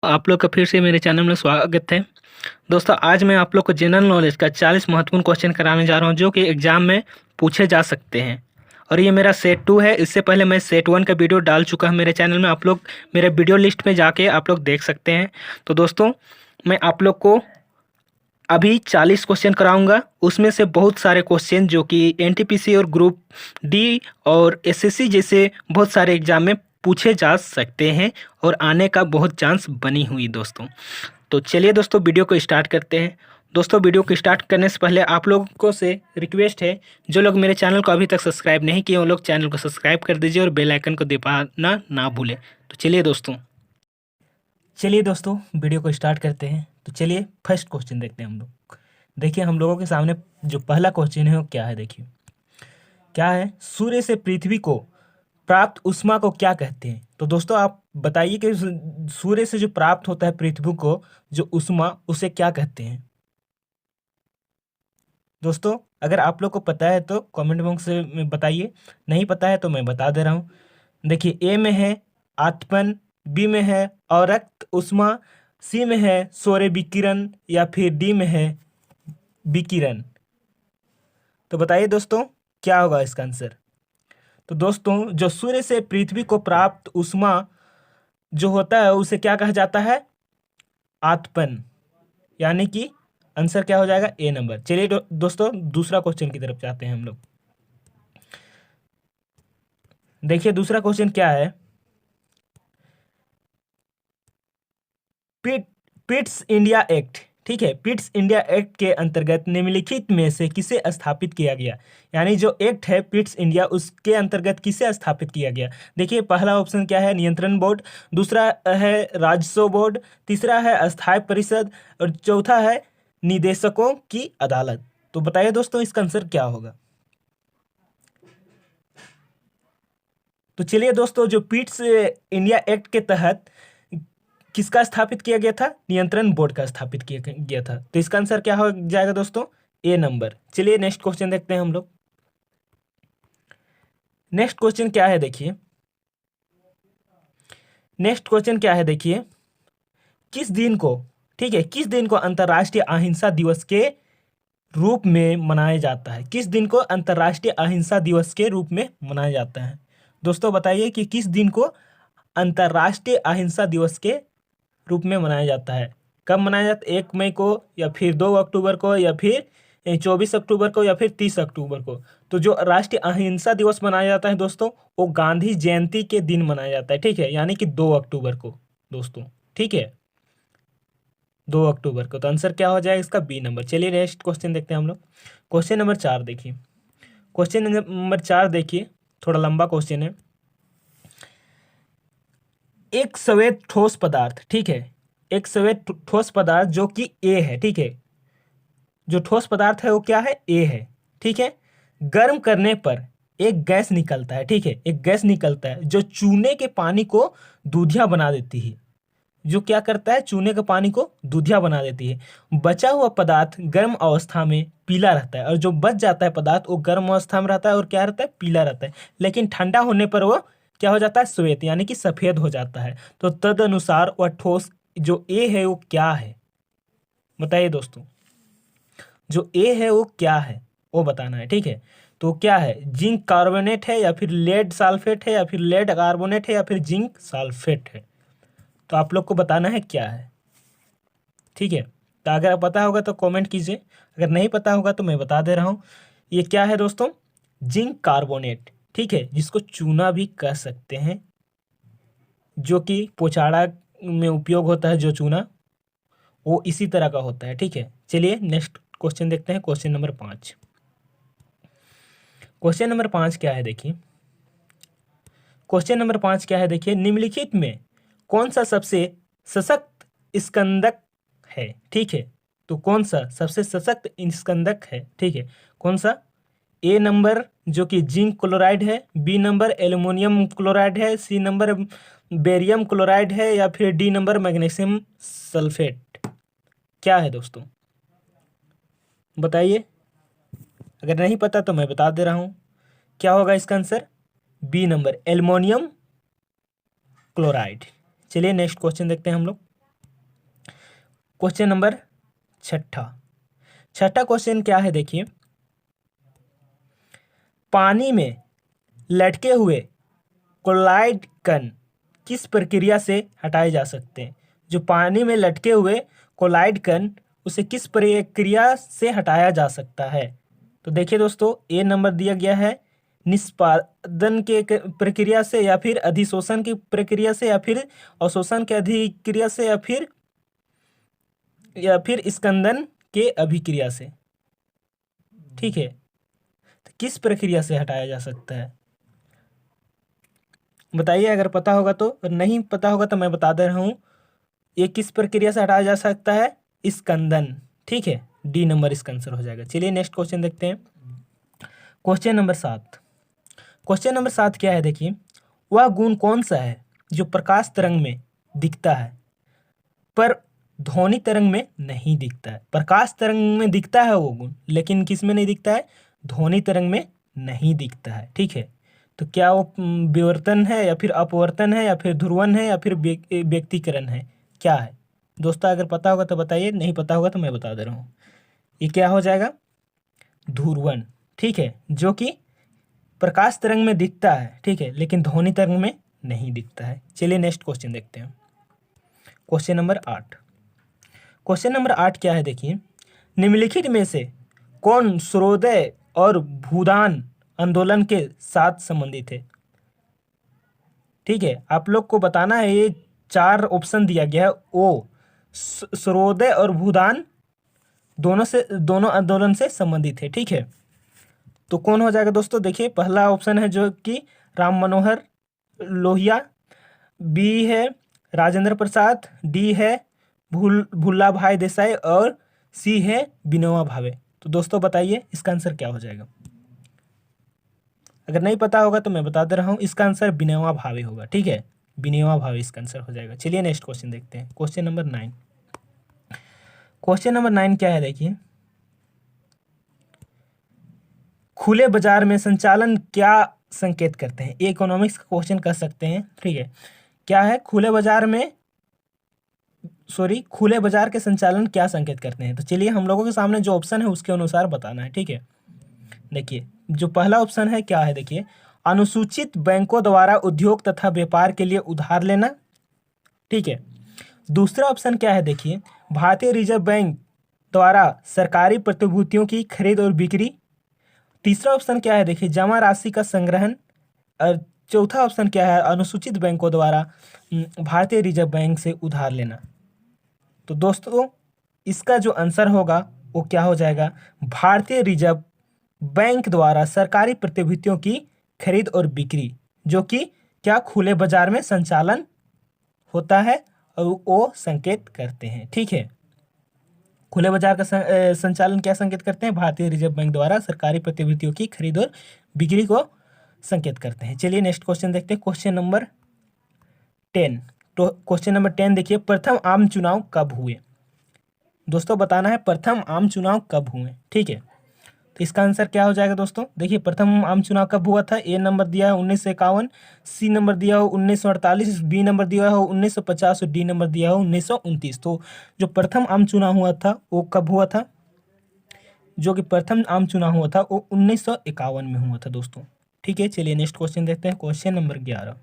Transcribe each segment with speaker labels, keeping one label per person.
Speaker 1: आप लोग का फिर से मेरे चैनल में स्वागत है। दोस्तों, आज मैं आप लोग को जनरल नॉलेज का 40 महत्वपूर्ण क्वेश्चन कराने जा रहा हूं जो कि एग्जाम में पूछे जा सकते हैं। और ये मेरा सेट 2 है। इससे पहले मैं सेट 1 का वीडियो डाल चुका हूं मेरे चैनल में। आप लोग मेरे वीडियो लिस्ट में जाके आप लोग देख सकते हैं। तो दोस्तों, मैं आप लोग को अभी 40 क्वेश्चन कराऊंगा। उसमें से बहुत सारे क्वेश्चन जो कि एनटीपीसी और ग्रुप डी और एसएससी जैसे बहुत सारे एग्जाम में पूछे जा सकते हैं और आने का बहुत चांस बनी हुई दोस्तों। तो चलिए दोस्तों, वीडियो को स्टार्ट करते हैं। दोस्तों, वीडियो को स्टार्ट करने से पहले आप लोगों से रिक्वेस्ट है, जो लोग मेरे चैनल को अभी तक सब्सक्राइब नहीं किए वो लोग चैनल को सब्सक्राइब कर दीजिए और बेल आइकन को दबाना ना भूलें। तो चलिए दोस्तों वीडियो को स्टार्ट करते हैं। तो चलिए फर्स्ट क्वेश्चन देखते हैं हम लोग। देखिए, हम लोगों के सामने जो पहला क्वेश्चन है वो क्या है। देखिए क्या है, सूर्य से पृथ्वी को प्राप्त ऊष्मा को क्या कहते हैं। तो दोस्तों आप बताइए कि सूर्य से जो प्राप्त होता है पृथ्वी को जो ऊष्मा, उसे क्या कहते हैं। दोस्तों अगर आप लोग को पता है तो कमेंट बॉक्स में बताइए, नहीं पता है तो मैं बता दे रहा हूँ। देखिए, ए में है आतपन, बी में है औरक्त उष्मा, सी में है सौर विकिरण या फिर डी में है विकिरण। तो बताइए दोस्तों क्या होगा इसका आंसर। तो दोस्तों, जो सूर्य से पृथ्वी को प्राप्त उष्मा जो होता है उसे क्या कहा जाता है, आतपन। यानी कि आंसर क्या हो जाएगा, ए नंबर। चलिए दोस्तों दूसरा क्वेश्चन की तरफ जाते हैं हम लोग। देखिए दूसरा क्वेश्चन क्या है, पिट्स इंडिया एक्ट, ठीक है, पिट्स इंडिया एक्ट के अंतर्गत निम्नलिखित में से किसे स्थापित किया गया। यानी जो एक्ट है पिट्स इंडिया, उसके अंतर्गत किसे स्थापित किया गया। देखिए पहला ऑप्शन क्या है, नियंत्रण बोर्ड, दूसरा है राजस्व बोर्ड, तीसरा है अस्थायी परिषद और चौथा है निदेशकों की अदालत। तो बताइए दोस्तों इसका आंसर क्या होगा। तो चलिए दोस्तों, जो पिट्स इंडिया एक्ट के तहत किसका स्थापित किया गया था, नियंत्रण बोर्ड का स्थापित किया गया था। तो इसका आंसर क्या हो जाएगा दोस्तों, ए नंबर। चलिए नेक्स्ट क्वेश्चन देखते हैं हम लोग। नेक्स्ट क्वेश्चन क्या है, देखिए नेक्स्ट क्वेश्चन क्या है, देखिए किस दिन को, ठीक है, किस दिन को अंतर्राष्ट्रीय अहिंसा दिवस के रूप में मनाया जाता है। किस दिन को अंतर्राष्ट्रीय अहिंसा दिवस के रूप में मनाया जाता है। दोस्तों बताइए कि किस दिन को अंतर्राष्ट्रीय अहिंसा दिवस के रूप में मनाया जाता है। कब मनाया जाता है, 1 मई को या फिर 2 अक्टूबर को या फिर 24 अक्टूबर को या फिर 30 अक्टूबर को। तो जो राष्ट्रीय अहिंसा दिवस मनाया जाता है दोस्तों, वो गांधी जयंती के दिन मनाया जाता है, ठीक है, यानी कि 2 अक्टूबर को दोस्तों, ठीक है, 2 अक्टूबर को। तो आंसर क्या हो जाएगा इसका, बी नंबर। चलिए नेक्स्ट क्वेश्चन देखते हैं हम लोग। क्वेश्चन नंबर 4 देखिए, क्वेश्चन नंबर 4 देखिए, थोड़ा लंबा क्वेश्चन है। एक संवेद ठोस पदार्थ, ठीक है, एक संवेद ठोस पदार्थ जो कि ए है, ठीक है, जो ठोस पदार्थ है वो क्या है, ए है, ठीक है, गर्म करने पर एक गैस निकलता है, ठीक है, एक गैस निकलता है जो चूने के पानी को दूधिया बना देती है। जो क्या करता है, चूने के पानी को दूधिया बना देती है। बचा हुआ पदार्थ गर्म अवस्था में पीला रहता है और जो बच जाता है पदार्थ वो गर्म अवस्था में रहता है और क्या रहता है, पीला रहता है। लेकिन ठंडा होने पर वो क्या हो जाता है, श्वेत यानी कि सफेद हो जाता है। तो तद अनुसार वह ठोस जो ए है वो क्या है, बताइए दोस्तों। जो ए है वो क्या है वो बताना है, ठीक है। तो क्या है, जिंक कार्बोनेट है या फिर लेड सल्फेट है या फिर लेड कार्बोनेट है या फिर जिंक सल्फेट है। तो आप लोग को बताना है क्या है, ठीक है। तो अगर पता होगा तो कमेंट कीजिए, अगर नहीं पता होगा तो मैं बता दे रहा हूँ। ये क्या है दोस्तों, जिंक कार्बोनेट, ठीक है, जिसको चूना भी कह सकते हैं, जो कि पोचाड़ा में उपयोग होता है जो चूना, वो इसी तरह का होता है, ठीक है। चलिए नेक्स्ट क्वेश्चन देखते हैं, क्वेश्चन नंबर 5। क्वेश्चन नंबर 5 क्या है, देखिए क्वेश्चन नंबर 5 क्या है, देखिए निम्नलिखित में कौन सा सबसे सशक्त स्कंदक है, ठीक है। तो कौन सा सबसे सशक्त स्कंदक है, ठीक है, कौन सा। ए नंबर जो कि जिंक क्लोराइड है, बी नंबर एल्युमिनियम क्लोराइड है, सी नंबर बेरियम क्लोराइड है या फिर डी नंबर मैग्नीशियम सल्फेट। क्या है दोस्तों बताइए, अगर नहीं पता तो मैं बता दे रहा हूँ क्या होगा इसका answer, B number aluminium chloride. चलिए नेक्स्ट क्वेश्चन देखते हैं हम लोग। क्वेश्चन नंबर छठा क्वेश्चन क्या है देखिए, पानी में लटके हुए कोलाइड कण किस प्रक्रिया से हटाए जा सकते हैं? जो पानी में लटके हुए कोलाइड कण, उसे किस प्रक्रिया से हटाया जा सकता है? तो देखिए दोस्तों, ए नंबर दिया गया है निष्पादन के प्रक्रिया से, या फिर अधिशोषण की प्रक्रिया से, या फिर अवशोषण के अभिक्रिया से, या फिर स्कंदन के अभिक्रिया से। ठीक है, तो किस प्रक्रिया से हटाया जा सकता है बताइए, अगर पता होगा तो। और नहीं पता होगा तो मैं बता दे रहा हूँ, ये किस प्रक्रिया से हटाया जा सकता है? स्कंदन। ठीक है, डी नंबर इसका आंसर हो जाएगा। चलिए नेक्स्ट क्वेश्चन देखते हैं। Question number 7। क्वेश्चन नंबर 7 क्या है देखिए, वह गुण कौन सा है जो प्रकाश तरंग में दिखता है पर ध्वनि तरंग में नहीं दिखता है? प्रकाश तरंग में दिखता है वो गुण, लेकिन किस में नहीं दिखता है? ध्वनि तरंग में नहीं दिखता है। ठीक है, तो क्या वो विवर्तन है, या फिर अपवर्तन है, या फिर ध्रुवन है, या फिर व्यक्तीकरण है? क्या है दोस्तों? अगर पता होगा तो बताइए, नहीं पता होगा तो मैं बता दे रहा हूँ। ये क्या हो जाएगा? ध्रुवन। ठीक है, जो कि प्रकाश तरंग में दिखता है, ठीक है, लेकिन ध्वनि तरंग में नहीं दिखता है। चलिए नेक्स्ट क्वेश्चन देखते हैं। Question number 8। क्वेश्चन नंबर 8 क्या है देखिए, निम्नलिखित में से कौन सूर्योदय और भूदान आंदोलन के साथ संबंधित है? ठीक है, आप लोग को बताना है, ये 4 ऑप्शन दिया गया है। ओ सूर्योदय और भूदान दोनों आंदोलन से संबंधित है। ठीक है, तो कौन हो जाएगा दोस्तों? देखिए, पहला ऑप्शन है जो कि राम मनोहर लोहिया, बी है राजेंद्र प्रसाद, डी है भुल्ला भाई देसाई, और सी है विनोबा भावे। तो दोस्तों बताइए इसका आंसर क्या हो जाएगा? अगर नहीं पता होगा तो मैं बता दे रहा हूँ, इसका आंसर विनोबा भावे होगा। ठीक है, विनोबा भावे इसका आंसर हो जाएगा। चलिए नेक्स्ट क्वेश्चन देखते हैं। Question number 9। क्वेश्चन नंबर 9 क्या है देखिए, खुले बाजार में संचालन क्या संकेत करते हैं? इकोनॉमिक्स का क्वेश्चन कर सकते हैं। ठीक है, क्या है खुले बाजार के संचालन क्या संकेत करते हैं? तो चलिए हम लोगों के सामने जो ऑप्शन है उसके अनुसार बताना है। ठीक है, देखिए जो पहला ऑप्शन है क्या है देखिए, अनुसूचित बैंकों द्वारा उद्योग तथा व्यापार के लिए उधार लेना। ठीक है, दूसरा ऑप्शन क्या है देखिए, भारतीय रिजर्व बैंक द्वारा सरकारी प्रतिभूतियों की खरीद और बिक्री। तीसरा ऑप्शन क्या है देखिए, जमा राशि का संग्रहण। और चौथा ऑप्शन क्या है, अनुसूचित बैंकों द्वारा भारतीय रिजर्व बैंक से उधार लेना। तो दोस्तों इसका जो आंसर होगा वो क्या हो जाएगा? भारतीय रिजर्व बैंक द्वारा सरकारी प्रतिभूतियों की खरीद और बिक्री, जो कि क्या खुले बाजार में संचालन होता है और वो संकेत करते हैं। ठीक है, खुले बाजार का संचालन क्या संकेत करते हैं? भारतीय रिजर्व बैंक द्वारा सरकारी प्रतिभूतियों की खरीद और बिक्री को संकेत करते हैं। चलिए नेक्स्ट क्वेश्चन देखते हैं। Question number 10। तो क्वेश्चन नंबर 10 देखिए, प्रथम आम चुनाव कब हुए? दोस्तों बताना है प्रथम आम चुनाव कब हुए। ठीक है, तो इसका आंसर क्या हो जाएगा दोस्तों? देखिए प्रथम आम चुनाव कब हुआ था? ए नंबर दिया है 1951, सी नंबर दिया हो 1948, बी नंबर दिया हो 1950 और डी नंबर दिया हो 1929। तो जो प्रथम आम चुनाव हुआ था वो कब हुआ था? जो कि प्रथम आम चुनाव हुआ था वो 1951 में हुआ था दोस्तों। ठीक है, चलिए नेक्स्ट क्वेश्चन देखते हैं। Question number 11।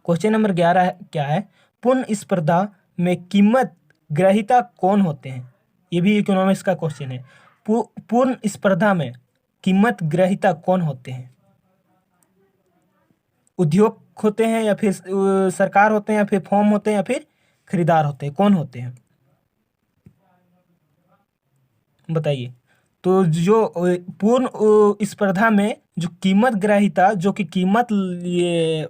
Speaker 1: क्वेश्चन नंबर 11 क्या है, पूर्ण स्पर्धा में कीमत ग्रहीता कौन होते हैं? ये भी इकोनॉमिक्स का क्वेश्चन है। पूर्ण स्पर्धा में कीमत ग्रहीता कौन होते हैं? उद्योग होते हैं, या फिर सरकार होते हैं, या फिर फर्म होते हैं, या फिर खरीदार होते हैं? कौन होते हैं बताइए। तो जो पूर्ण स्पर्धा में जो कीमत ग्रहीता, जो कि कीमत ये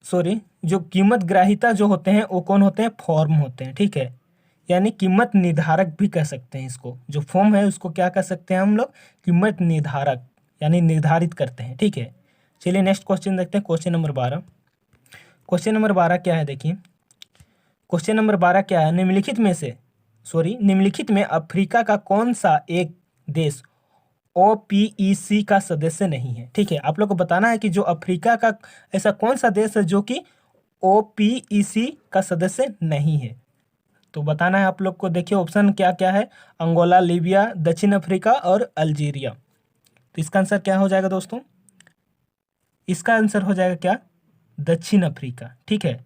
Speaker 1: सॉरी जो कीमत ग्राहिता जो होते हैं वो कौन होते हैं? फॉर्म होते हैं। ठीक है, यानी कीमत निर्धारक भी कह सकते हैं इसको। जो फॉर्म है उसको क्या कह सकते हैं हम लोग? कीमत निर्धारक, यानी निर्धारित करते हैं। ठीक है, चलिए नेक्स्ट क्वेश्चन देखते हैं। Question number 12। क्वेश्चन नंबर 12 क्या है देखिए, क्वेश्चन नंबर 12 क्या है, निम्नलिखित में अफ्रीका का कौन सा एक देश OPEC का सदस्य नहीं है? ठीक है, आप लोग को बताना है कि जो अफ्रीका का ऐसा कौन सा देश है जो कि OPEC का सदस्य नहीं है। तो बताना है आप लोग को। देखिए ऑप्शन क्या क्या है, अंगोला, लीबिया, दक्षिण अफ्रीका और अल्जीरिया। तो इसका आंसर क्या हो जाएगा दोस्तों? इसका आंसर हो जाएगा क्या? दक्षिण अफ्रीका। ठीक है,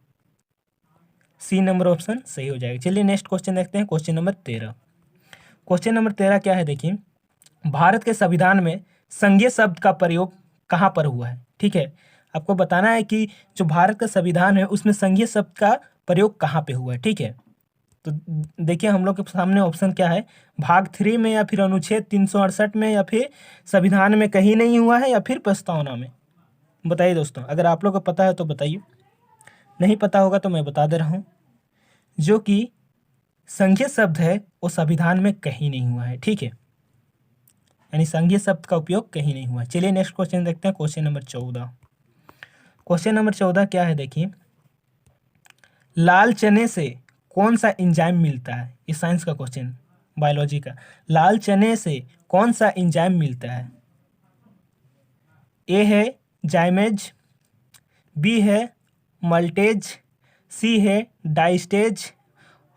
Speaker 1: सी नंबर ऑप्शन सही हो जाएगा। चलिए नेक्स्ट क्वेश्चन देखते हैं, क्वेश्चन नंबर 13। क्वेश्चन नंबर 13 क्या है देखिए, भारत के संविधान में संघीय शब्द का प्रयोग कहाँ पर हुआ है? ठीक है, आपको बताना है कि जो भारत का संविधान है उसमें संघीय शब्द का प्रयोग कहाँ पे हुआ है। ठीक है, तो देखिए हम लोग के सामने ऑप्शन क्या है, भाग 3 में, या फिर अनुच्छेद 368 में, या फिर संविधान में कहीं नहीं हुआ है, या फिर प्रस्तावना में। बताइए दोस्तों, अगर आप लोग को पता है तो बताइए, नहीं पता होगा तो मैं बता दे रहा हूँ। जो कि संघीय शब्द है वो संविधान में कहीं नहीं हुआ है। ठीक है, यानी संघीय शब्द का उपयोग कहीं नहीं हुआ है। चलिए नेक्स्ट क्वेश्चन देखते हैं, क्वेश्चन नंबर 14। क्वेश्चन नंबर 14 क्या है देखिए, लाल चने से कौन सा एंजाइम मिलता है? ये साइंस का क्वेश्चन, बायोलॉजी का। लाल चने से कौन सा एंजाइम मिलता है? ए है जाइमेज, बी है मल्टेज, सी है डाइस्टेज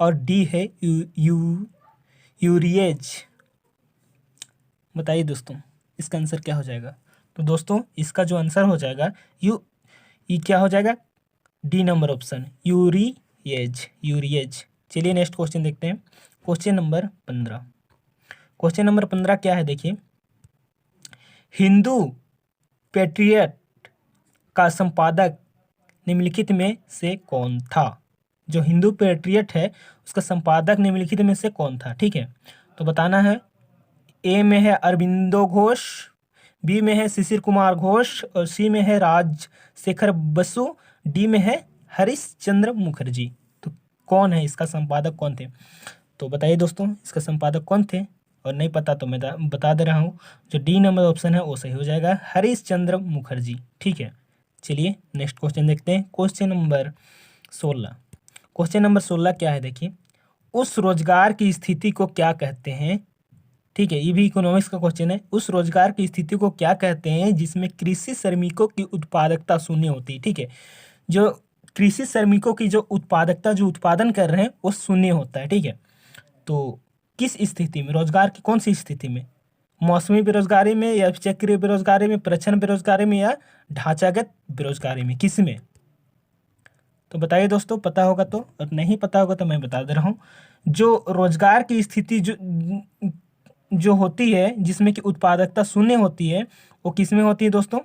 Speaker 1: और डी है यूरिएज। बताइए दोस्तों, इसका आंसर क्या हो जाएगा? तो दोस्तों इसका जो आंसर हो जाएगा ये क्या हो जाएगा? D number option, urease. चलिए नेक्स्ट क्वेश्चन देखते हैं, क्वेश्चन नंबर 15। क्वेश्चन नंबर 15 क्या है देखिए, हिंदू पेट्रियट का संपादक निम्नलिखित में से कौन था? जो हिंदू पेट्रियट है उसका संपादक निम्नलिखित में से कौन था? ठीक है, तो बताना है। ए में है अरविंदो घोष, बी में है शिशिर कुमार घोष और सी में है राजशेखर बसु, डी में है हरीश चंद्र मुखर्जी। तो कौन है इसका संपादक, कौन थे? तो बताइए दोस्तों, इसका संपादक कौन थे? और नहीं पता तो मैं बता दे रहा हूँ, जो डी नंबर ऑप्शन है वो सही हो जाएगा, हरीश चंद्र मुखर्जी। ठीक है, चलिए नेक्स्ट क्वेश्चन देखते हैं, क्वेश्चन नंबर 16। क्वेश्चन नंबर 16 क्या है देखिए, उस रोजगार की स्थिति को क्या कहते हैं? ठीक है, ये भी इकोनॉमिक्स का क्वेश्चन है। उस रोजगार की स्थिति को क्या कहते हैं जिसमें कृषि श्रमिकों की उत्पादकता शून्य होती है? ठीक है, जो कृषि श्रमिकों की जो उत्पादकता, जो उत्पादन कर रहे हैं वो शून्य होता है। ठीक है, तो किस स्थिति में, रोजगार की कौन सी स्थिति में? मौसमी बेरोजगारी में, या चक्रीय बेरोजगारी में, प्रच्छन्न बेरोजगारी में, या ढांचागत बेरोजगारी में, किस में? तो बताइए दोस्तों, पता होगा तो, और नहीं पता होगा तो मैं बता दे रहा हूँ। जो रोजगार की स्थिति जो होती है जिसमें कि उत्पादकता शून्य होती है, वो किस में होती है दोस्तों?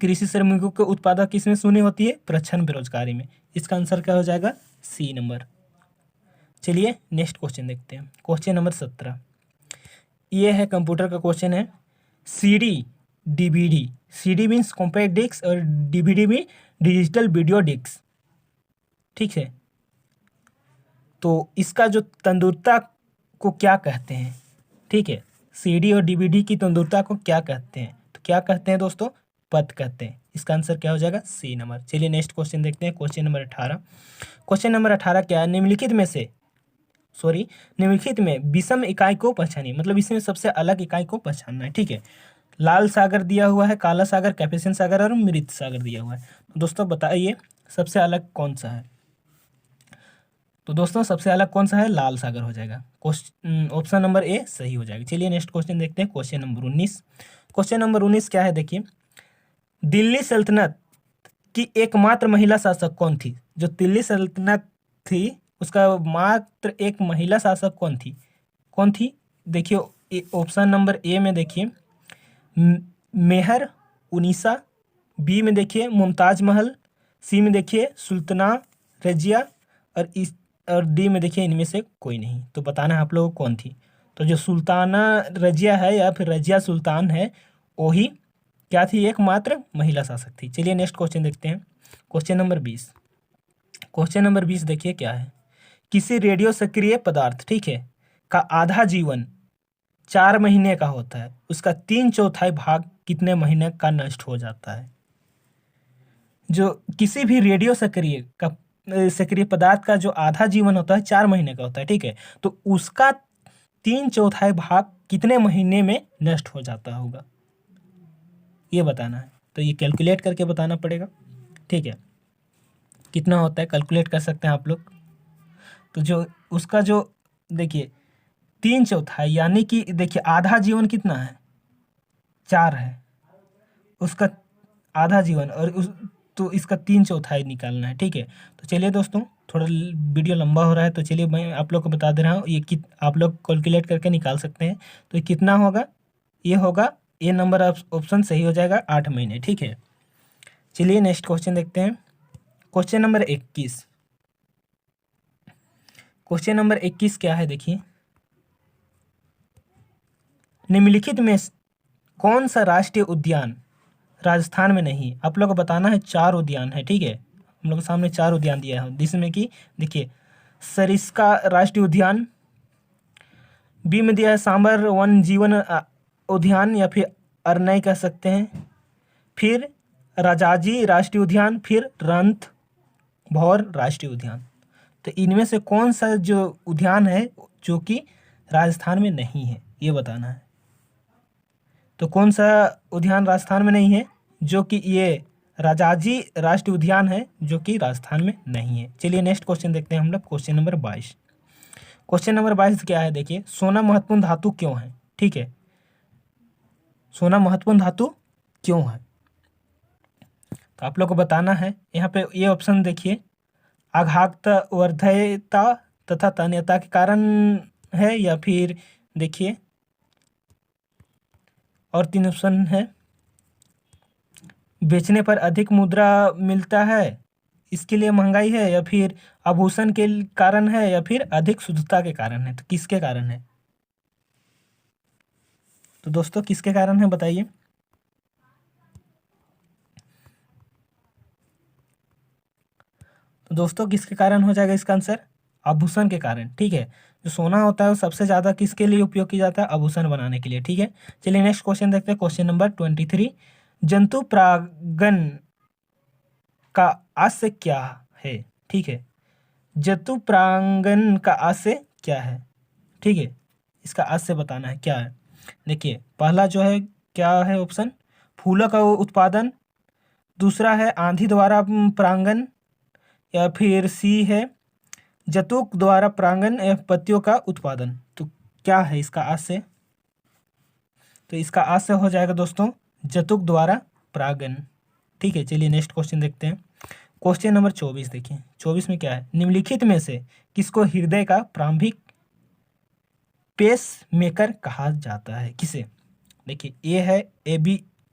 Speaker 1: कृषि श्रमिकों के उत्पादक किस में शून्य होती है? प्रच्छन्न बेरोजगारी में। इसका आंसर क्या हो जाएगा? C number. चलिए नेक्स्ट क्वेश्चन देखते हैं, क्वेश्चन नंबर 17। ये है कंप्यूटर का क्वेश्चन है, CD DVD, CD means compact disc और डीवीडी में डिजिटल वीडियो डिस्क। ठीक है, तो इसका जो तंदुरुस्ता को क्या कहते हैं? ठीक है, सीडी और डीवीडी की तंदुरुस्ता को क्या कहते हैं? तो क्या कहते हैं दोस्तों? पथ कहते हैं। इसका आंसर क्या हो जाएगा? C number. चलिए नेक्स्ट क्वेश्चन देखते हैं, क्वेश्चन नंबर 18। क्वेश्चन नंबर 18 क्या है, निम्नलिखित में विषम इकाई को पहचानिए, मतलब इसमें सबसे अलग इकाई को पहचानना है। ठीक है, लाल सागर दिया हुआ है, काला सागर, कैप्रिसियन सागर और मृत सागर दिया हुआ है। तो दोस्तों बताइए सबसे अलग कौन सा है? तो दोस्तों सबसे अलग कौन सा है? लाल सागर हो जाएगा। ऑप्शन नंबर ए सही हो जाएगा। चलिए नेक्स्ट क्वेश्चन देखते हैं, क्वेश्चन नंबर 19। क्वेश्चन नंबर 19 क्या है देखिए, दिल्ली सल्तनत की एकमात्र महिला शासक कौन थी? जो दिल्ली सल्तनत थी उसका मात्र एक महिला शासक कौन थी? देखिए ऑप्शन नंबर ए में देखिए मेहर उनिसा, बी में देखिए मुमताज महल, सी में देखिए सुल्ताना रजिया और डी में देखिए इनमें से कोई नहीं। तो बताना है आप लोगों को कौन थी। तो जो सुल्ताना रजिया है या फिर रजिया सुल्तान है, वही क्या थी? एकमात्र महिला शासक थी। चलिए नेक्स्ट क्वेश्चन देखते हैं, क्वेश्चन नंबर 20। क्वेश्चन नंबर 20 देखिए क्या है, किसी रेडियो सक्रिय पदार्थ, ठीक है, का आधा जीवन 4 महीने का होता है, उसका 3/4 भाग कितने महीने का नष्ट हो जाता है? जो किसी भी रेडियो सक्रिय पदार्थ का जो आधा जीवन होता है 4 महीने का होता है। ठीक है, तो उसका 3/4 भाग कितने महीने में नष्ट हो जाता होगा, ये बताना है। तो ये कैलकुलेट करके बताना पड़ेगा। ठीक है, कितना होता है कैलकुलेट कर सकते हैं आप लोग। तो जो उसका जो देखिए 3/4 यानी कि देखिए आधा जीवन कितना है, 4 है उसका आधा जीवन, और उस तो इसका 3/4 निकालना है। ठीक है, तो चलिए दोस्तों, थोड़ा वीडियो लंबा हो रहा है, तो चलिए मैं आप लोग को बता दे रहा हूँ ये कि आप लोग कैलकुलेट करके निकाल सकते हैं। तो ये कितना होगा, ये होगा, ये नंबर ऑप्शन सही हो जाएगा 8 महीने। ठीक है, चलिए नेक्स्ट क्वेश्चन देखते हैं। Question number 21। क्वेश्चन नंबर 21 क्या है देखिए, निम्नलिखित में कौन सा राष्ट्रीय उद्यान राजस्थान में नहीं। आप लोग को बताना है 4 उद्यान है। ठीक है, हम लोग के सामने 4 उद्यान दिया है, जिसमें कि देखिए सरिस्का राष्ट्रीय उद्यान, बी में दिया है सांबर वन जीवन उद्यान या फिर अरनई कह सकते हैं, फिर राजाजी राष्ट्रीय उद्यान, फिर रणथंभौर राष्ट्रीय उद्यान। तो इनमें से कौन सा जो उद्यान है जो कि राजस्थान में नहीं है, ये बताना है। तो कौन सा उद्यान राजस्थान में नहीं है, जो कि ये राजाजी राष्ट्रीय उद्यान है जो कि राजस्थान में नहीं है। चलिए नेक्स्ट क्वेश्चन देखते हैं हम लोग, क्वेश्चन नंबर 22। क्वेश्चन नंबर 22 क्या है देखिए, सोना महत्वपूर्ण धातु क्यों है। ठीक है, सोना महत्वपूर्ण धातु क्यों है, तो आप लोग को बताना है। यहाँ पे ये ऑप्शन देखिए, आघात वर्धयता तथा तन्यता के कारण है, या फिर देखिए और 3 ऑप्शन है, बेचने पर अधिक मुद्रा मिलता है इसके लिए महंगाई है, या फिर आभूषण के कारण है, या फिर अधिक शुद्धता के कारण है। तो किसके कारण है, तो दोस्तों किसके कारण है बताइए। तो दोस्तों किसके कारण हो जाएगा इसका आंसर, आभूषण के कारण। ठीक है, जो सोना होता है वो सबसे ज़्यादा किसके लिए उपयोग किया जाता है, आभूषण बनाने के लिए। ठीक है, चलिए नेक्स्ट क्वेश्चन देखते हैं, क्वेश्चन नंबर 23। जंतु परागन का आशय क्या है। ठीक है, जंतु परागन का आशय क्या है। ठीक है, इसका आशय बताना है क्या है। देखिए पहला जो है क्या है ऑप्शन, फूलों का उत्पादन, दूसरा है आंधी द्वारा परागन, या फिर सी है जतुक द्वारा परागन या पत्तियों का उत्पादन। तो क्या है इसका आशय, तो इसका आशय हो जाएगा दोस्तों जतुक द्वारा परागन। ठीक है, चलिए नेक्स्ट क्वेश्चन देखते हैं, क्वेश्चन नंबर 24 देखिए। 24 में क्या है, निम्नलिखित में से किसको हृदय का प्रारंभिक पेस मेकर कहा जाता है, किसे। देखिए ए है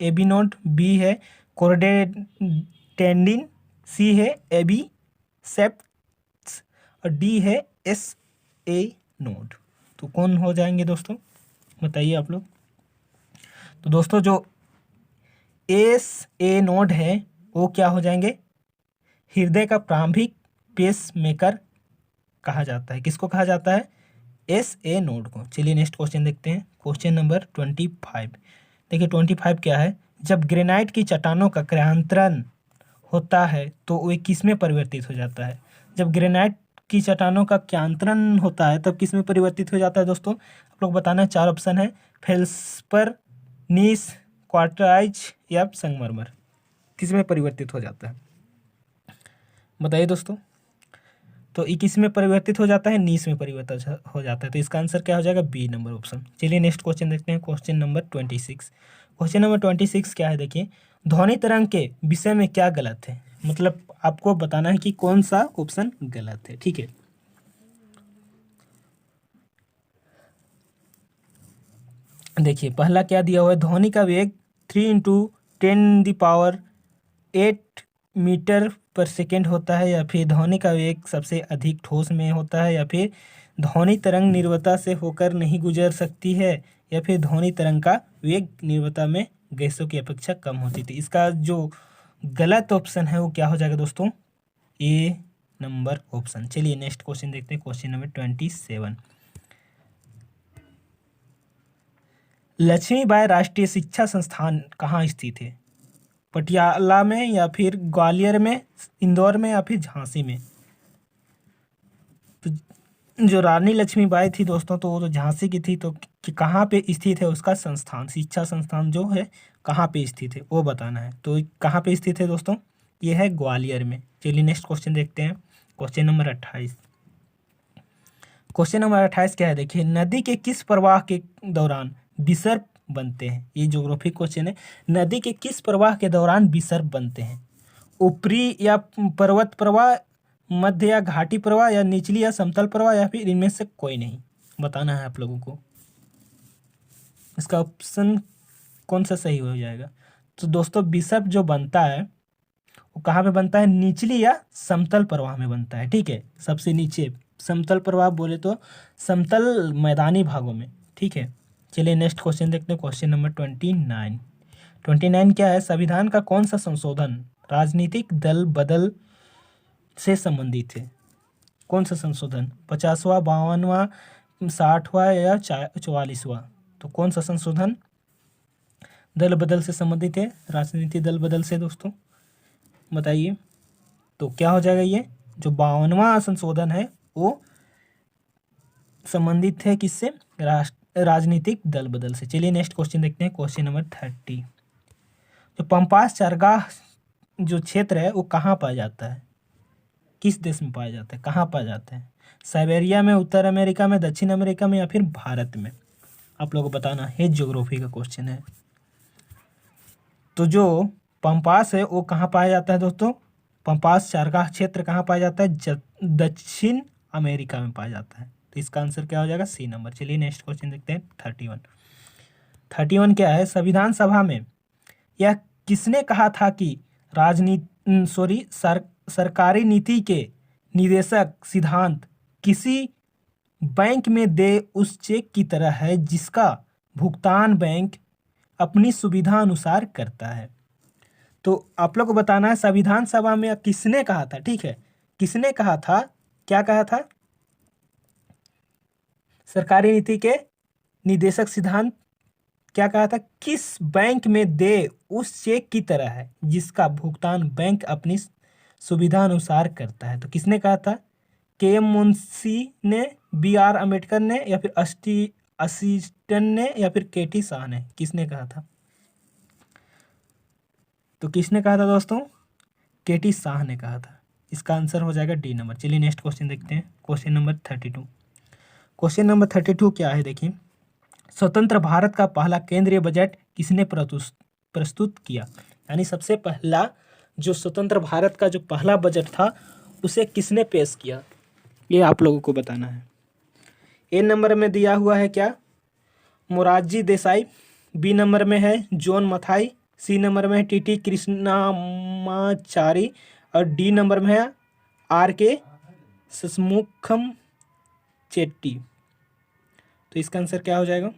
Speaker 1: एबी नोड, बी है कोरोडेटेंडिन, सी है एबी सेप्स, और डी है एस ए नोड। तो कौन हो जाएंगे दोस्तों, बताइए आप लोग। तो दोस्तों जो एस ए नोड है वो क्या हो जाएंगे, हृदय का प्रारंभिक पेस मेकर कहा जाता है। किसको कहा जाता है, एस ए नोड को। चलिए नेक्स्ट क्वेश्चन देखते हैं, क्वेश्चन नंबर 25। देखिए 25 क्या है, जब ग्रेनाइट की चट्टानों का क्रांतरण होता है तो वे किस में परिवर्तित हो जाता है। जब ग्रेनाइट की चट्टानों का क्रांतरण होता है तब किस में परिवर्तित हो जाता है दोस्तों, आप लोग बताना है। 4 ऑप्शन है, फेल्सपर, नीस, क्वार्टराइज या संगमरमर। किस में परिवर्तित हो जाता है बताइए दोस्तों। तो ये किस में परिवर्तित हो जाता है, नीस में परिवर्तित हो जाता है। तो इसका आंसर क्या हो जाएगा, बी नंबर ऑप्शन। चलिए नेक्स्ट क्वेश्चन देखते हैं, क्वेश्चन नंबर 26। क्वेश्चन नंबर 26 क्या है देखिए, ध्वनि तरंग के विषय में क्या गलत है, मतलब आपको बताना है कि कौन सा ऑप्शन गलत है। ठीक है, देखिए पहला क्या दिया हुआ है, ध्वनि का वेग 3 × 10⁸ मीटर पर सेकेंड होता है, या फिर ध्वनि का वेग सबसे अधिक ठोस में होता है, या फिर ध्वनि तरंग निर्वाता से होकर नहीं गुजर सकती है, या फिर ध्वनि तरंग का वेग निर्वाता में गैसों की अपेक्षा कम होती थी। इसका जो गलत ऑप्शन है वो क्या हो जाएगा दोस्तों, ए नंबर ऑप्शन। चलिए नेक्स्ट क्वेश्चन देखते हैं, क्वेश्चन नंबर 27। लक्ष्मीबाई राष्ट्रीय शिक्षा संस्थान कहाँ स्थित है, पटियाला में, या फिर ग्वालियर में, इंदौर में, या फिर झांसी में। तो जो रानी लक्ष्मीबाई थी दोस्तों, तो वो तो झांसी की थी, तो कि कहाँ पे स्थित है उसका संस्थान, शिक्षा संस्थान जो है कहाँ पे स्थित है वो बताना है। तो कहाँ पे स्थित है दोस्तों, ये है ग्वालियर में। चलिए नेक्स्ट क्वेश्चन देखते हैं, क्वेश्चन नंबर 28। क्वेश्चन नंबर 28 क्या है देखिए, नदी के किस प्रवाह के दौरान विसर्प बनते हैं? ये ज्योग्राफी क्वेश्चन है। नदी के किस प्रवाह के दौरान विसर्प बनते हैं? ऊपरी या पर्वत प्रवाह, मध्य या घाटी प्रवाह, या निचली या समतल प्रवाह, या फिर इनमें से कोई नहीं? बताना है आप लोगों को। इसका ऑप्शन कौन सा सही हो जाएगा? तो दोस्तों विसर्प जो बनता है वो कहाँ पे बनता है? निचली या समतल प्रवाह में बनता है। ठीक है, सबसे नीचे समतल प्रवाह बोले तो समतल मैदानी भागों में। ठीक है, चलिए नेक्स्ट क्वेश्चन देखते हैं, क्वेश्चन नंबर 29। 29 क्या है? संविधान का कौन सा संशोधन राजनीतिक दल बदल से संबंधित है? कौन सा संशोधन? 50वां, 52वां, 60वां या 44वां? तो कौन सा संशोधन दल बदल से संबंधित है? राजनीतिक दल बदल से दोस्तों बताइए। तो क्या हो जाएगा? ये जो 52वां संशोधन है वो संबंधित है किससे? राजनीतिक दल बदल से। चलिए नेक्स्ट क्वेश्चन देखते हैं, क्वेश्चन नंबर 30। जो पंपास चारगाह जो क्षेत्र है वो कहाँ पाया जाता है? किस देश में पाया जाता है? कहाँ पाया जाता है? साइबेरिया में, उत्तर अमेरिका में, दक्षिण अमेरिका में, या फिर भारत में? आप लोगों को बताना है, ज्योग्राफी का क्वेश्चन है। तो जो पंपास है वो कहाँ पाया जाता है दोस्तों? पंपास चारगाह क्षेत्र कहाँ पाया जाता है? दक्षिण अमेरिका में पाया जाता है। तो इसका आंसर क्या हो जाएगा? C number. चलिए नेक्स्ट क्वेश्चन देखते हैं, 31। 31 क्या है? संविधान सभा में यह किसने कहा था कि सरकारी नीति के निर्देशक सिद्धांत किसी बैंक में दे उस चेक की तरह है जिसका भुगतान बैंक अपनी सुविधा अनुसार करता है? तो आप लोग को बताना है संविधान सभा में किसने कहा था। ठीक है, किसने कहा था? क्या कहा था? सरकारी नीति के निर्देशक सिद्धांत क्या कहा था? किस बैंक में दे उस चेक की तरह है जिसका भुगतान बैंक अपनी सुविधा अनुसार करता है? तो किसने कहा था? के.एम. मुंशी ने, बी.आर. अम्बेडकर ने, या फिर असिस्टेंट ने, या फिर के.टी. शाह ने? किसने कहा था? तो किसने कहा था दोस्तों? के.टी. शाह ने कहा था। इसका आंसर हो जाएगा डी नंबर। चलिए नेक्स्ट क्वेश्चन देखते हैं, क्वेश्चन नंबर 32। क्वेश्चन नंबर 32 क्या है देखिए, स्वतंत्र भारत का पहला केंद्रीय बजट किसने प्रस्तुत किया? यानी सबसे पहला जो स्वतंत्र भारत का जो पहला बजट था उसे किसने पेश किया? ये आप लोगों को बताना है। ए नंबर में दिया हुआ है क्या? मोरारजी देसाई। बी नंबर में है जॉन मथाई। सी नंबर में है टी.टी. कृष्णमाचारी। और डी नंबर में है आर.के. ससमुखम चेट्टी। तो इसका आंसर क्या हो जाएगा?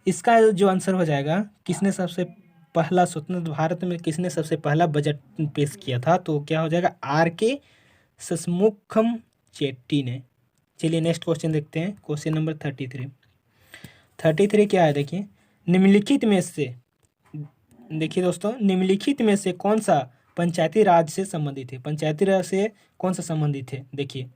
Speaker 1: इसका जो आंसर हो जाएगा, किसने सबसे पहला स्वतंत्र भारत में किसने सबसे पहला बजट पेश किया था? तो क्या हो जाएगा? आर.के. ससमुखम चेट्टी ने। चलिए नेक्स्ट क्वेश्चन देखते हैं, क्वेश्चन नंबर 33। 33 क्या है देखिए, निम्नलिखित में से, देखिए दोस्तों, निम्नलिखित में से कौन सा पंचायती राज से संबंधित है? पंचायती राज से कौन सा संबंधित है? देखिए,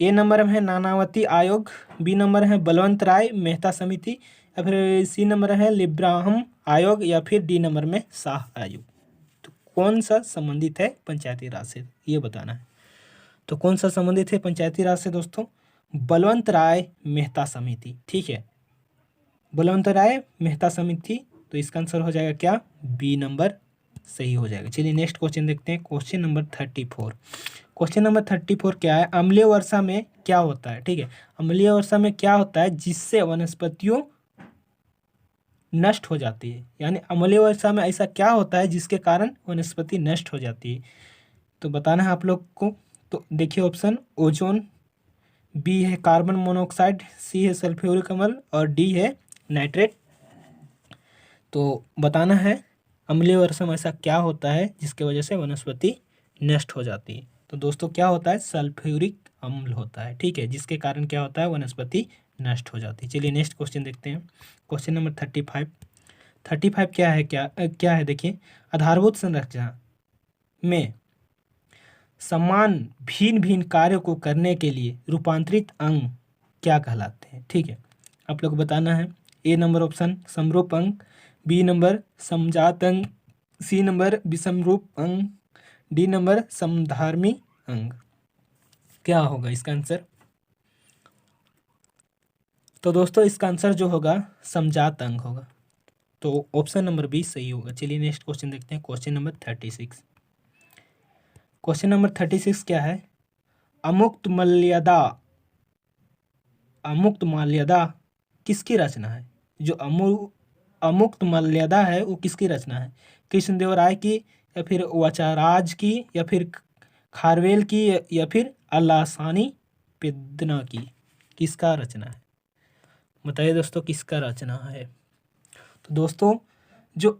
Speaker 1: ए नंबर में है नानावती आयोग, बी नंबर है बलवंत राय मेहता समिति, या फिर सी नंबर है लिब्राहम आयोग, या फिर डी नंबर में शाह आयोग? तो कौन सा संबंधित है पंचायती राज से, ये बताना है। तो कौन सा संबंधित है पंचायती राज से दोस्तों? बलवंत राय मेहता समिति। ठीक है, बलवंत राय मेहता समिति। तो इसका आंसर हो जाएगा क्या? बी नंबर सही हो जाएगा। चलिए नेक्स्ट क्वेश्चन देखते हैं, क्वेश्चन नंबर 34। क्वेश्चन नंबर 34 क्या है? अम्लीय वर्षा में क्या होता है? ठीक है, अम्लीय वर्षा में क्या होता है जिससे वनस्पतियों नष्ट हो जाती है? यानी अम्लीय वर्षा में ऐसा क्या होता है जिसके कारण वनस्पति नष्ट हो जाती है? तो बताना है आप लोग को। तो देखिए ऑप्शन, ओजोन, बी है कार्बन मोनोऑक्साइड, सी है सल्फ्यूरिक अम्ल, और डी है नाइट्रेट। तो बताना है अम्लीय वर्षा में ऐसा क्या होता है जिसके वजह से वनस्पति नष्ट हो जाती है? तो दोस्तों क्या होता है? सल्फ्यूरिक अम्ल होता है। ठीक है, जिसके कारण क्या होता है? वनस्पति नष्ट हो जाती है। चलिए नेक्स्ट क्वेश्चन देखते हैं, क्वेश्चन नंबर 35। 35 क्या है? क्या है देखिए, आधारभूत संरचना में समान भिन्न भिन्न कार्यों को करने के लिए रूपांतरित अंग क्या कहलाते हैं? ठीक है, आप लोग बताना है। ए नंबर ऑप्शन समरूप अंक, बी नंबर समजात अंक, सी नंबर विषमरूप अंक, डी नंबर समधार्मी अंक। क्या होगा इसका आंसर? तो दोस्तों इसका आंसर जो होगा समजात अंक होगा। तो ऑप्शन नंबर बी सही होगा। चलिए नेक्स्ट क्वेश्चन देखते हैं, क्वेश्चन नंबर 36। क्वेश्चन नंबर 36 क्या है? अमुक्त मर्यादा, अमुक्त माल्यदा किसकी रचना है? जो अमुक्त मर्यादा है वो किसकी रचना है? कृष्णदेवराय की, या फिर वचराज की, या फिर खारवेल की, या फिर अलासानी पेदना की? किसका रचना है? बताइए दोस्तों किसका रचना है? तो दोस्तों जो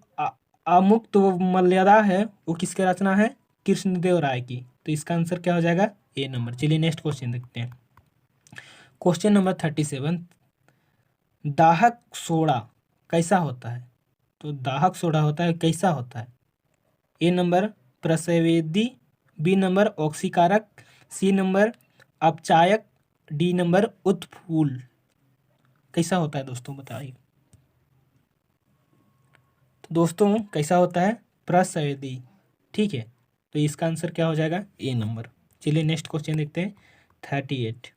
Speaker 1: अमुक्त मर्यादा है वो किसकी रचना है? कृष्णदेवराय की। तो इसका आंसर क्या हो जाएगा? ए नंबर। चलिए नेक्स्ट क्वेश्चन देखते हैं, क्वेश्चन नंबर 37। दाहक सोडा कैसा होता है? तो दाहक सोडा होता है कैसा होता है? ए नंबर प्रसवेदी, बी नंबर ऑक्सीकारक, सी नंबर अपचायक, डी नंबर उत्फूल। कैसा होता है दोस्तों बताइए। तो दोस्तों कैसा होता है? प्रसवेदी। ठीक है, तो इसका आंसर क्या हो जाएगा? ए नंबर। चलिए नेक्स्ट क्वेश्चन देखते हैं, 38।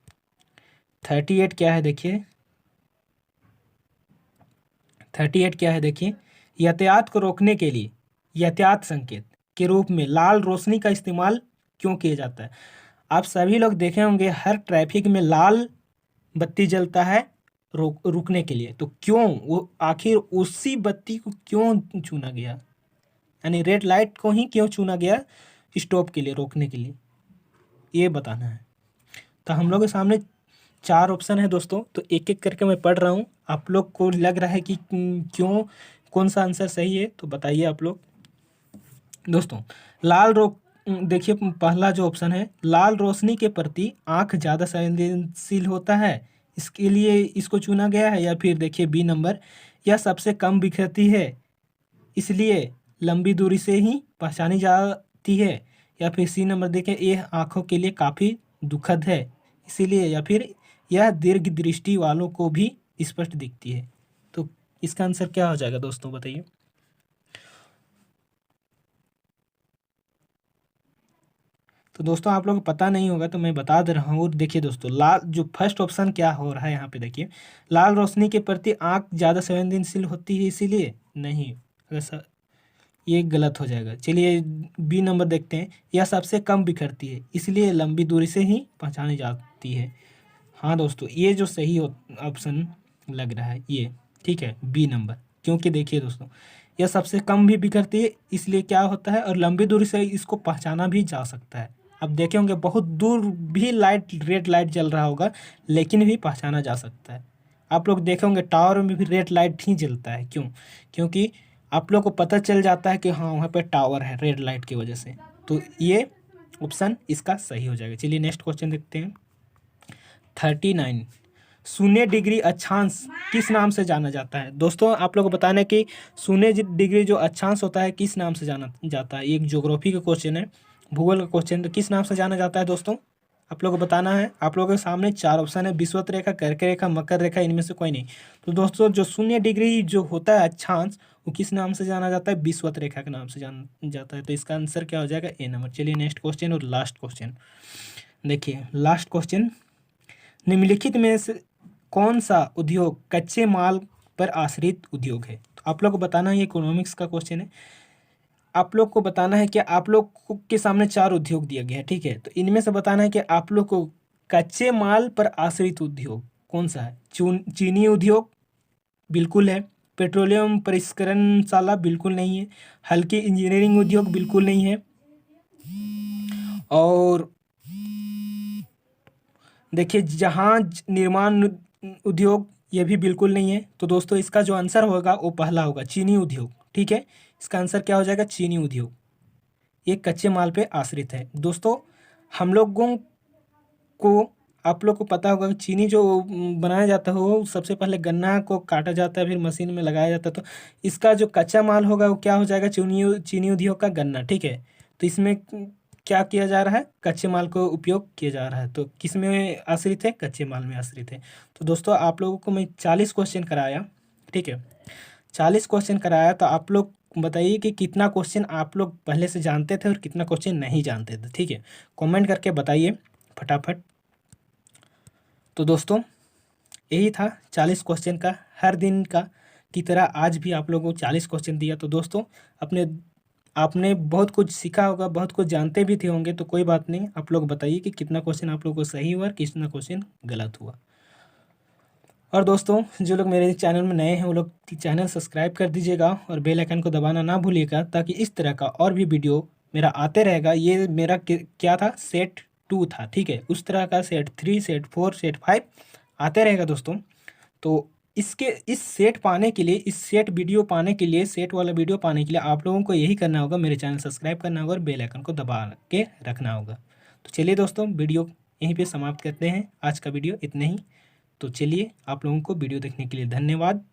Speaker 1: 38 क्या है देखिए, 38 क्या है देखिए, यातायात को रोकने के लिए यातायात संकेत के रूप में लाल रोशनी का इस्तेमाल क्यों किया जाता है? आप सभी लोग देखे होंगे हर ट्रैफिक में लाल बत्ती जलता है रुकने के लिए। तो क्यों वो आखिर उसी बत्ती को क्यों चुना गया, यानी रेड लाइट को ही क्यों चुना गया स्टॉप के लिए, रोकने के लिए, ये बताना है। तो हम लोग के सामने 4 ऑप्शन है दोस्तों, तो एक एक करके मैं पढ़ रहा हूँ। आप लोग को लग रहा है कि क्यों कौन सा आंसर सही है, तो बताइए आप लोग। दोस्तों लाल रो देखिए पहला जो ऑप्शन है, लाल रोशनी के प्रति आंख ज़्यादा संवेदनशील होता है, इसके लिए इसको चुना गया है। या फिर देखिए बी नंबर, यह सबसे कम बिखरती है इसलिए लंबी दूरी से ही पहचानी जाती है। या फिर सी नंबर देखिए, यह आँखों के लिए काफ़ी दुखद है इसीलिए, या फिर यह दीर्घ दृष्टि वालों को भी स्पष्ट दिखती है। तो इसका आंसर क्या हो जाएगा दोस्तों बताइए। तो दोस्तों आप लोग को पता नहीं होगा तो मैं बता दे रहा हूँ। देखिए दोस्तों लाल जो फर्स्ट ऑप्शन क्या हो रहा है यहाँ पे देखिए, लाल रोशनी के प्रति आँख ज़्यादा संवेदनशील होती है इसीलिए, नहीं, अगर ये गलत हो जाएगा। चलिए बी नंबर देखते हैं, यह सबसे कम बिखरती है इसलिए लंबी दूरी से ही पहचानी जाती है। हाँ दोस्तों ये जो सही ऑप्शन लग रहा है ये, ठीक है, बी नंबर। क्योंकि देखिए दोस्तों यह सबसे कम भी बिखरती है इसलिए क्या होता है, और लंबी दूरी से इसको पहचाना भी जा सकता है। अब देखे होंगे बहुत दूर भी लाइट रेड लाइट जल रहा होगा लेकिन भी पहचाना जा सकता है। आप लोग देखे होंगे टावर में भी रेड लाइट ही जलता है, क्यों? क्योंकि आप लोग को पता चल जाता है कि हाँ वहाँ पे टावर है रेड लाइट की वजह से। तो ये ऑप्शन इसका सही हो जाएगा। चलिए नेक्स्ट क्वेश्चन देखते हैं, 39। शून्य डिग्री अक्षांश किस नाम से जाना जाता है? दोस्तों आप लोग को बताना है कि शून्य डिग्री जो अक्षांश होता है किस नाम से जाना जाता है। एक ज्योग्राफी का क्वेश्चन है, भूगोल का क्वेश्चन, तो किस नाम से जाना जाता है दोस्तों आप लोग को बताना है। आप लोगों के सामने 4 ऑप्शन है, विषुवत रेखा, कर्क रेखा, मकर रेखा, इनमें से कोई नहीं। तो दोस्तों जो शून्य डिग्री जो होता है अक्षांश वो किस नाम से जाना जाता है? विषुवत रेखा के नाम से जाना जाता है। तो इसका आंसर क्या हो जाएगा? ए नंबर। चलिए नेक्स्ट क्वेश्चन और लास्ट क्वेश्चन देखिए, लास्ट क्वेश्चन, निम्नलिखित में से कौन सा उद्योग कच्चे माल पर आश्रित उद्योग है? तो आप लोग को बताना है, ये इकोनॉमिक्स का क्वेश्चन है। आप लोग को बताना है कि आप लोग के सामने 4 उद्योग दिया गया है, ठीक है, तो इनमें से बताना है कि आप लोग को कच्चे माल पर आश्रित उद्योग कौन सा है। चीनी उद्योग बिल्कुल है, पेट्रोलियम परिष्करणशाला बिल्कुल नहीं है, हल्की इंजीनियरिंग उद्योग बिल्कुल नहीं है, और देखिए जहाज निर्माण उद्योग ये भी बिल्कुल नहीं है। तो दोस्तों इसका जो आंसर होगा वो पहला होगा, चीनी उद्योग। ठीक है, इसका आंसर क्या हो जाएगा? चीनी उद्योग। ये कच्चे माल पे आश्रित है। दोस्तों हम लोगों को, आप लोग को पता होगा कि चीनी जो बनाया जाता है वो सबसे पहले गन्ना को काटा जाता है, फिर मशीन में लगाया जाता है। तो इसका जो कच्चा माल होगा वो क्या हो जाएगा? चीनी उद्योग का गन्ना। ठीक है, तो इसमें क्या किया जा रहा है? कच्चे माल को उपयोग किया जा रहा है। तो किस में आश्रित है? कच्चे माल में आश्रित है। तो दोस्तों आप लोगों को मैं 40 क्वेश्चन कराया, ठीक है। 40 क्वेश्चन कराया, तो आप लोग बताइए कि कितना क्वेश्चन आप लोग पहले से जानते थे और कितना क्वेश्चन नहीं जानते थे, ठीक है। कमेंट करके बताइए फटाफट। तो दोस्तों यही था 40 क्वेश्चन का, हर दिन का की तरह आज भी आप लोगों को 40 क्वेश्चन दिया। तो दोस्तों अपने आपने बहुत कुछ सीखा होगा, बहुत कुछ जानते भी थे होंगे, तो कोई बात नहीं, आप लोग बताइए कि कितना क्वेश्चन आप लोगों को सही हुआ और कितना क्वेश्चन गलत हुआ। और दोस्तों जो लोग मेरे चैनल में नए हैं वो लोग चैनल सब्सक्राइब कर दीजिएगा और बेल आइकन को दबाना ना भूलिएगा, ताकि इस तरह का और भी वीडियो मेरा आते रहेगा। ये मेरा क्या था, सेट 2 था, ठीक है। उस तरह का सेट 3, सेट 4, सेट 5 आते रहेगा दोस्तों। तो इस सेट पाने के लिए, इस सेट वीडियो पाने के लिए, सेट वाला वीडियो पाने के लिए आप लोगों को यही करना होगा, मेरे चैनल सब्सक्राइब करना होगा और बेल आइकन को दबा के रखना होगा। तो चलिए दोस्तों वीडियो यहीं पे समाप्त करते हैं, आज का वीडियो इतने ही। तो चलिए, आप लोगों को वीडियो देखने के लिए धन्यवाद।